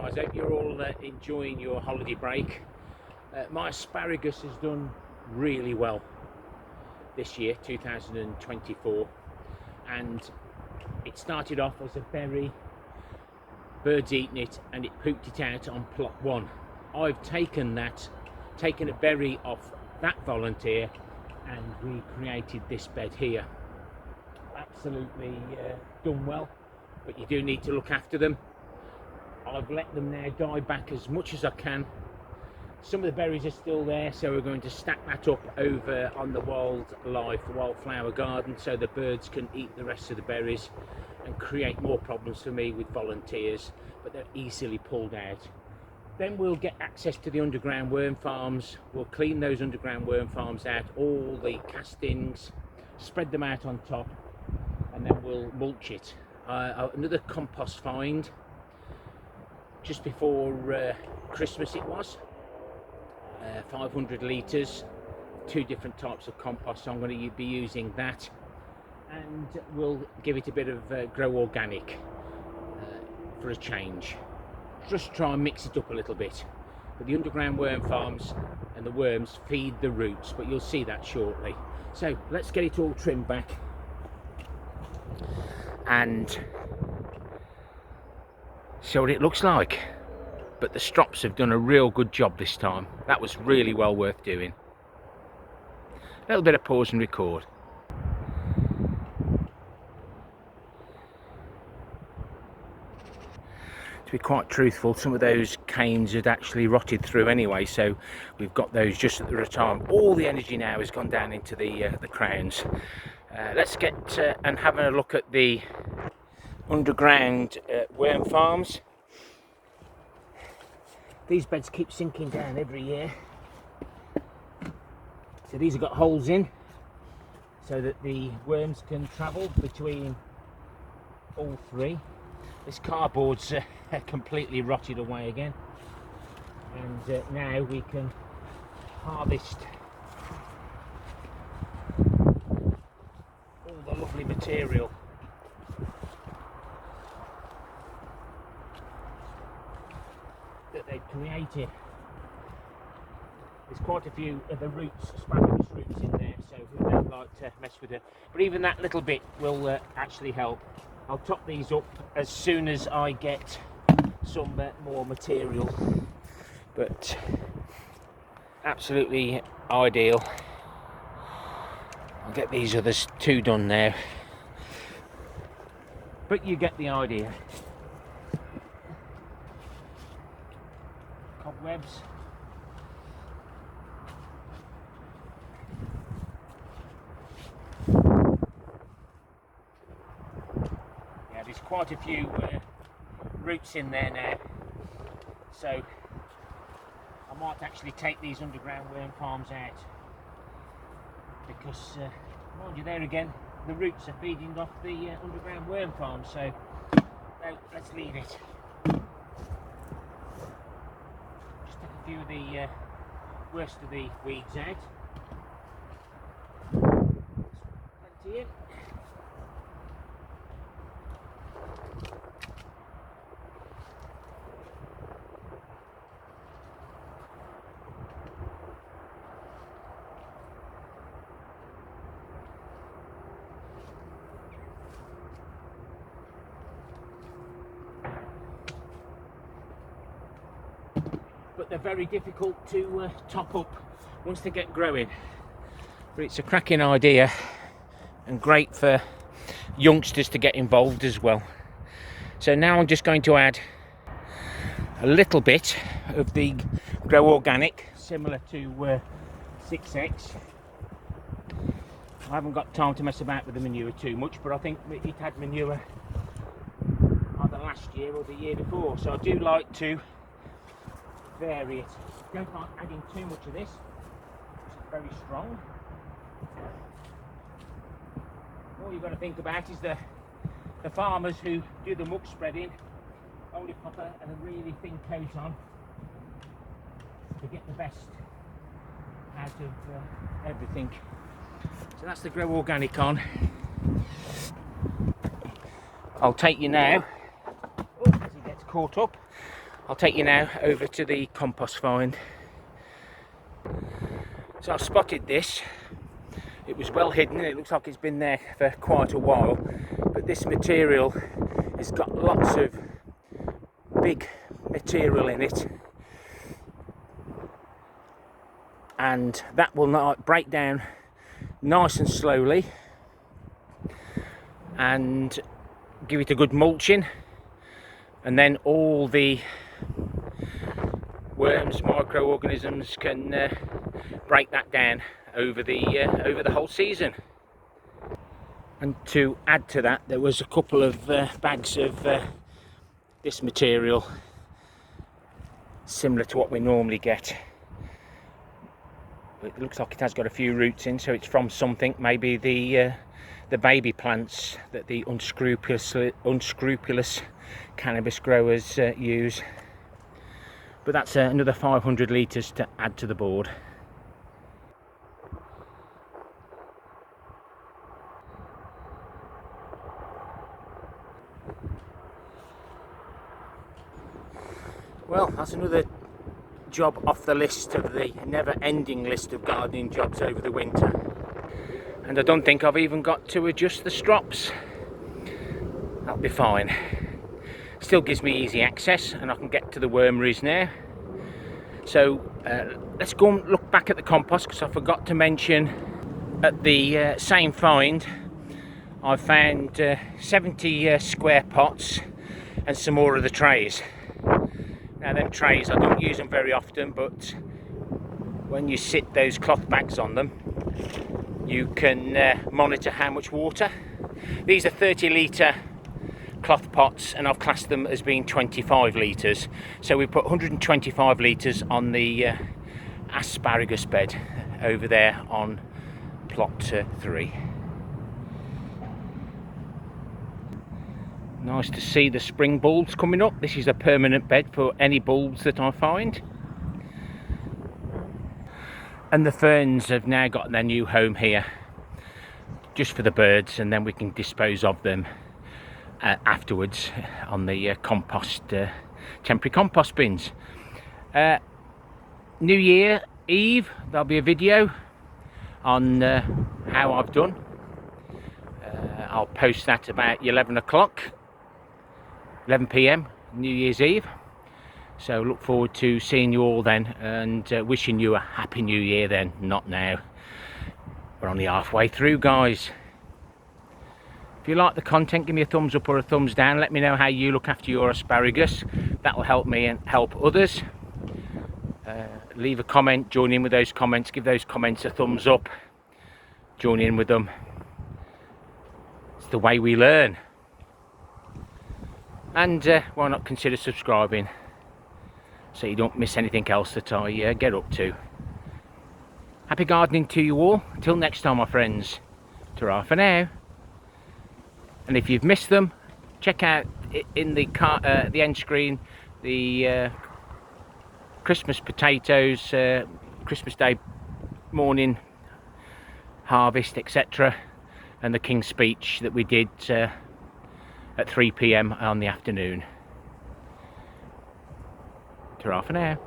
guys, hope you're all enjoying your holiday break. My asparagus has done really well this year, 2024, and it started off as a berry, birds eating it, and it pooped it out on plot 1. I've taken a berry off that volunteer and we created this bed here. Absolutely done well, but you do need to look after them. I've let them now die back as much as I can. Some of the berries are still there, so we're going to stack that up over on the wildflower garden so the birds can eat the rest of the berries and create more problems for me with volunteers, but they're easily pulled out. Then we'll get access to the underground worm farms. We'll clean those underground worm farms out, all the castings, spread them out on top, and then we'll mulch it. Another compost find just before Christmas it was, 500 litres, 2 different types of compost, so I'm going to be using that, and we'll give it a bit of grow organic for a change. Just try and mix it up a little bit. But the underground worm farms and the worms feed the roots, but you'll see that shortly. So let's get it all trimmed back and show what it looks like. But the strops have done a real good job this time. That was really well worth doing. A little bit of pause and record. To be quite truthful, some of those canes had actually rotted through anyway, so we've got those just at the time. All the energy now has gone down into the crowns. Let's get and have a look at the underground worm farms. These beds keep sinking down every year, so these have got holes in so that the worms can travel between all 3. This cardboard's completely rotted away again, and now we can harvest all the lovely material. That they've created. There's quite a few of the roots, asparagus roots in there, so we don't like to mess with it. But even that little bit will actually help. I'll top these up as soon as I get some more material, but absolutely ideal. I'll get these others 2 done now, but you get the idea. Cobwebs. Yeah, there's quite a few roots in there now, so I might actually take these underground worm farms out, because mind you, there again the roots are feeding off the underground worm farm, so no, let's leave it. Just take a few of the worst of the weeds out. Plenty in. But they're very difficult to top up once they get growing. But it's a cracking idea and great for youngsters to get involved as well. So now I'm just going to add a little bit of the Grow Organic, similar to 6X. I haven't got time to mess about with the manure too much, but I think it had manure either last year or the year before, so I do like to vary it. Don't like adding too much of this, it's very strong. All you've got to think about is the farmers who do the muck spreading only pop a really thin coat on to get the best out of everything. So that's the Grow Organic on. I'll take you now, as he gets caught up, I'll take you now over to the compost find. So I've spotted this. It was well hidden, it looks like it's been there for quite a while, but this material has got lots of big material in it, and that will not break down nice and slowly and give it a good mulching, and then all the worms, microorganisms can break that down over the whole season. And to add to that, there was a couple of bags of this material similar to what we normally get. It looks like it has got a few roots in, so it's from something, maybe the baby plants that the unscrupulous cannabis growers use. But that's another 500 litres to add to the board. Well, that's another job off the list of the never-ending list of gardening jobs over the winter. And I don't think I've even got to adjust the strops. That'll be fine. Still gives me easy access, and I can get to the wormeries now. So let's go and look back at the compost, because I forgot to mention at the same find I found 70 square pots and some more of the trays. Now them trays, I don't use them very often, but when you sit those cloth bags on them, you can monitor how much water. These are 30 litre cloth pots, and I've classed them as being 25 litres. So we put 125 litres on the asparagus bed over there on plot 3. Nice to see the spring bulbs coming up. This is a permanent bed for any bulbs that I find. And the ferns have now got their new home here, just for the birds, and then we can dispose of them afterwards on the compost, temporary compost bins. New Year Eve, there'll be a video on how I've done. I'll post that about 11 PM, New Year's Eve. So look forward to seeing you all then, and wishing you a happy new year then, not now. We're only halfway through, guys. If you like the content, give me a thumbs up or a thumbs down. Let me know how you look after your asparagus. That will help me and help others. Leave a comment, join in with those comments, give those comments a thumbs up, join in with them. It's the way we learn. And why not consider subscribing, so you don't miss anything else that I get up to. Happy gardening to you all. Until next time, my friends. Ta-ra for now. And if you've missed them, check out in the end screen the Christmas potatoes, Christmas Day morning harvest, etc. and the King's Speech that we did at 3 PM on the afternoon. Ta-ra for now.